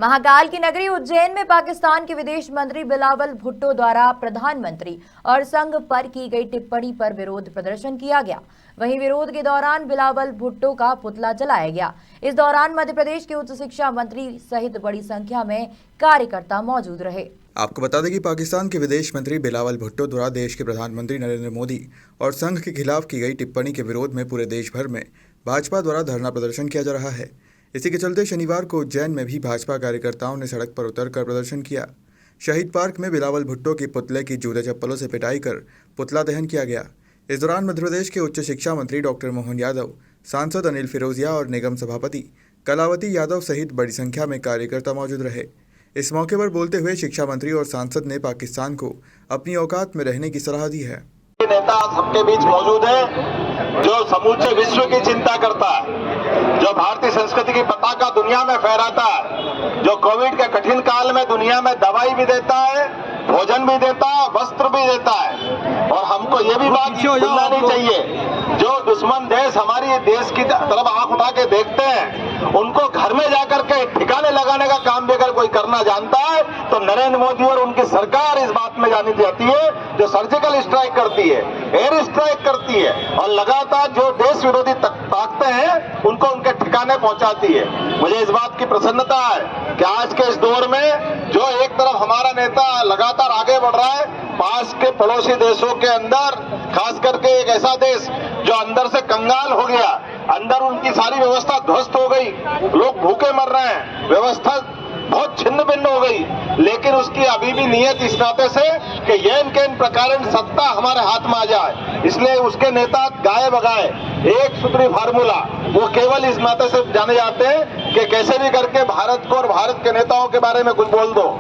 महाकाल की नगरी उज्जैन में पाकिस्तान के विदेश मंत्री बिलावल भुट्टो द्वारा प्रधानमंत्री और संघ पर की गई टिप्पणी पर विरोध प्रदर्शन किया गया। वहीं विरोध के दौरान बिलावल भुट्टो का पुतला जलाया गया। इस दौरान मध्य प्रदेश के उच्च शिक्षा मंत्री सहित बड़ी संख्या में कार्यकर्ता मौजूद रहे। आपको बता दें कि पाकिस्तान के विदेश मंत्री बिलावल भुट्टो द्वारा देश के प्रधानमंत्री नरेंद्र मोदी और संघ के खिलाफ की गई टिप्पणी के विरोध में पूरे देश भर में भाजपा द्वारा धरना प्रदर्शन किया जा रहा है। इसी के चलते शनिवार को उज्जैन में भी भाजपा कार्यकर्ताओं ने सड़क पर उतरकर प्रदर्शन किया। शहीद पार्क में बिलावल भुट्टो के पुतले की जूते चप्पलों से पिटाई कर पुतला दहन किया गया। इस दौरान मध्य प्रदेश के उच्च शिक्षा मंत्री डॉक्टर मोहन यादव, सांसद अनिल फिरोजिया और निगम सभापति कलावती यादव सहित बड़ी संख्या में कार्यकर्ता मौजूद रहे। इस मौके पर बोलते हुए शिक्षा मंत्री और सांसद ने पाकिस्तान को अपनी औकात में रहने की सलाह दी है। नेता सबके बीच मौजूद है जो समूचे विश्व की चिंता करता है, जो भारतीय संस्कृति की पताका दुनिया में फहराता है, जो कोविड के कठिन काल में दुनिया में दवाई भी देता है, भोजन भी देता है, वस्त्र भी देता है। और हमको ये भी बात भूलना नहीं चाहिए, जो दुश्मन देश हमारी देश की तरफ आंख उठा के देखते हैं, उनको घर में जाकर के ठिकाने लगाने का काम भी अगर कोई करना जानता है तो नरेंद्र मोदी और उनकी सरकार इस बात में जानी जाती है, जो सर्जिकल स्ट्राइक करती है, एयर स्ट्राइक करती है और लगातार जो देश विरोधी ताकतें हैं उनको उनके ठिकाने पहुंचाती है। मुझे इस बात की प्रसन्नता है कि आज के इस दौर में जो एक तरफ हमारा नेता लगातार आगे बढ़ रहा है, पास के पड़ोसी देशों के अंदर खास करके एक ऐसा देश जो अंदर से कंगाल हो गया, अंदर उनकी सारी व्यवस्था ध्वस्त हो गई, लोग भूखे मर रहे हैं, व्यवस्था बहुत छिन्न भिन्न हो गई, लेकिन उसकी अभी भी नियत इस नाते से कि येन केन प्रकार सत्ता हमारे हाथ में आ जाए, इसलिए उसके नेता गाए बगाए एक सूत्री फार्मूला वो केवल इस नाते से जाने जाते हैं कि कैसे भी करके भारत को और भारत के नेताओं के बारे में कुछ बोल दो।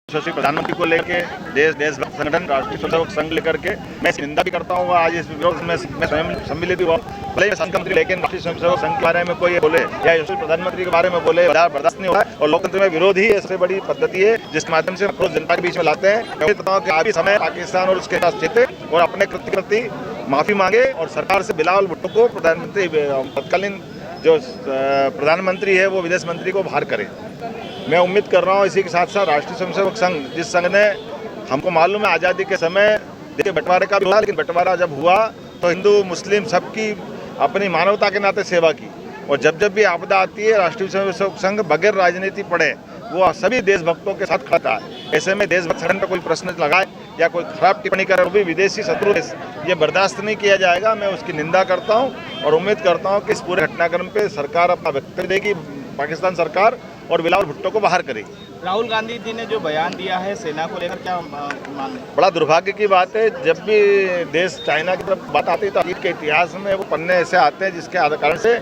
प्रधानमंत्री को लेके देशभक्त संगठन राष्ट्रीय स्वयंसेवक संघ लेकर के मैं निंदा भी करता हूँ। आज इस विरोध में मैं स्वयं सम्मिलित भी हुआ, भले ही संघ मंत्री, लेकिन राष्ट्रीय स्वयंसेवक संघ के बारे में कोई बोले या प्रधानमंत्री के बारे में बोले बर्दाश्त नहीं होता है। और लोकतंत्र में विरोध ही सबसे बड़ी पद्धति है जिसके माध्यम से हम जनता के बीच में लाते हैं। काफी समय पाकिस्तान और उसके साथ चेते और अपने कृत्य के प्रति माफी मांगे और सरकार से बिलावल भुट्टो को प्रधानमंत्री तत्कालीन जो प्रधानमंत्री है वो विदेश मंत्री को बाहर करे। मैं उम्मीद कर रहा हूँ इसी के साथ साथ राष्ट्रीय स्वयंसेवक संघ, जिस संघ ने हमको मालूम है आज़ादी के समय देखिए बंटवारे का भी हुआ, लेकिन बंटवारा जब हुआ तो हिंदू मुस्लिम सबकी अपनी मानवता के नाते सेवा की। और जब जब भी आपदा आती है राष्ट्रीय स्वयंसेवक संघ बगैर राजनीति पड़े वो सभी देशभक्तों के साथ खड़ा है। ऐसे में देशभक्त संगठन पर कोई प्रश्न लगाए या कोई खराब टिप्पणी करे वो भी विदेशी शत्रु ये बर्दाश्त नहीं किया जाएगा। मैं उसकी निंदा करता हूँ और उम्मीद करता हूँ कि इस पूरे घटनाक्रम पे सरकार अपना वक्तव्य देगी, पाकिस्तान सरकार, और बिलावल भुट्टो को बाहर करेगी। राहुल गांधी जी ने जो बयान दिया है सेना को लेकर, क्या मान? बड़ा दुर्भाग्य की बात है, जब भी देश चाइना की तरफ बात आती है तो के इतिहास में वो पन्ने ऐसे आते हैं जिसके कारण से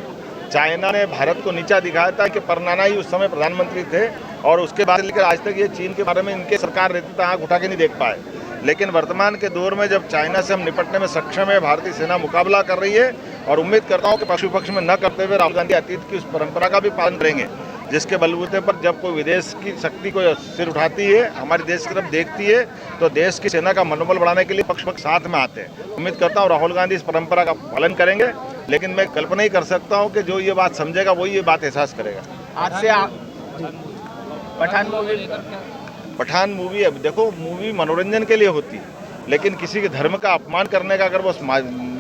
चाइना ने भारत को नीचा दिखाया था कि परनाना ही उस समय प्रधानमंत्री थे और उसके बाद लेकर आज तक ये चीन के बारे में इनके सरकार रहती तो आँख उठा के नहीं देख पाए। लेकिन वर्तमान के दौर में जब चाइना से हम निपटने में सक्षम है, भारतीय सेना मुकाबला कर रही है और उम्मीद करता हूँ कि पशु पक्ष में न करते हुए राहुल गांधी अतीत की उस परंपरा का भी पालन करेंगे, जिसके बलबूते पर जब कोई विदेश की शक्ति को सिर उठाती है, हमारे देश की तरफ देखती है तो देश की सेना का मनोबल बढ़ाने के लिए पक्ष साथ में आते हैं। उम्मीद करता हूँ राहुल गांधी इस परंपरा का पालन करेंगे, लेकिन मैं कल्पना ही कर सकता हूँ कि जो ये बात समझेगा वही ये बात एहसास करेगा। आज से आप पठान मूवी, अब देखो मूवी मनोरंजन के लिए होती है, लेकिन किसी के धर्म का अपमान करने का अगर वो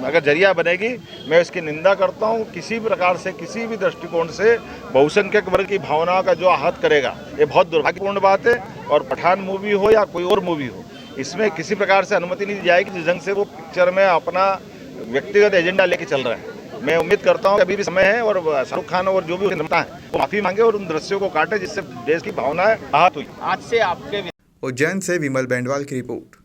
अगर जरिया बनेगी, मैं इसकी निंदा करता हूँ। किसी भी प्रकार से किसी भी दृष्टिकोण से बहुसंख्यक वर्ग की भावनाओं का जो आहत करेगा ये बहुत दुर्भाग्यपूर्ण बात है। और पठान मूवी हो या कोई और मूवी हो, इसमें किसी प्रकार से अनुमति नहीं दी जाएगी जिस ढंग से वो पिक्चर में अपना व्यक्तिगत एजेंडा लेके चल रहा है। मैं उम्मीद करता हूँ कि अभी भी समय है और शाहरुख खान और जो भी निर्माता है वो माफी मांगे और उन दृश्यों को काटे जिससे देश की भावनाएं आहत हुई। आज से आपके उज्जैन से विमल बेंडवाल की रिपोर्ट।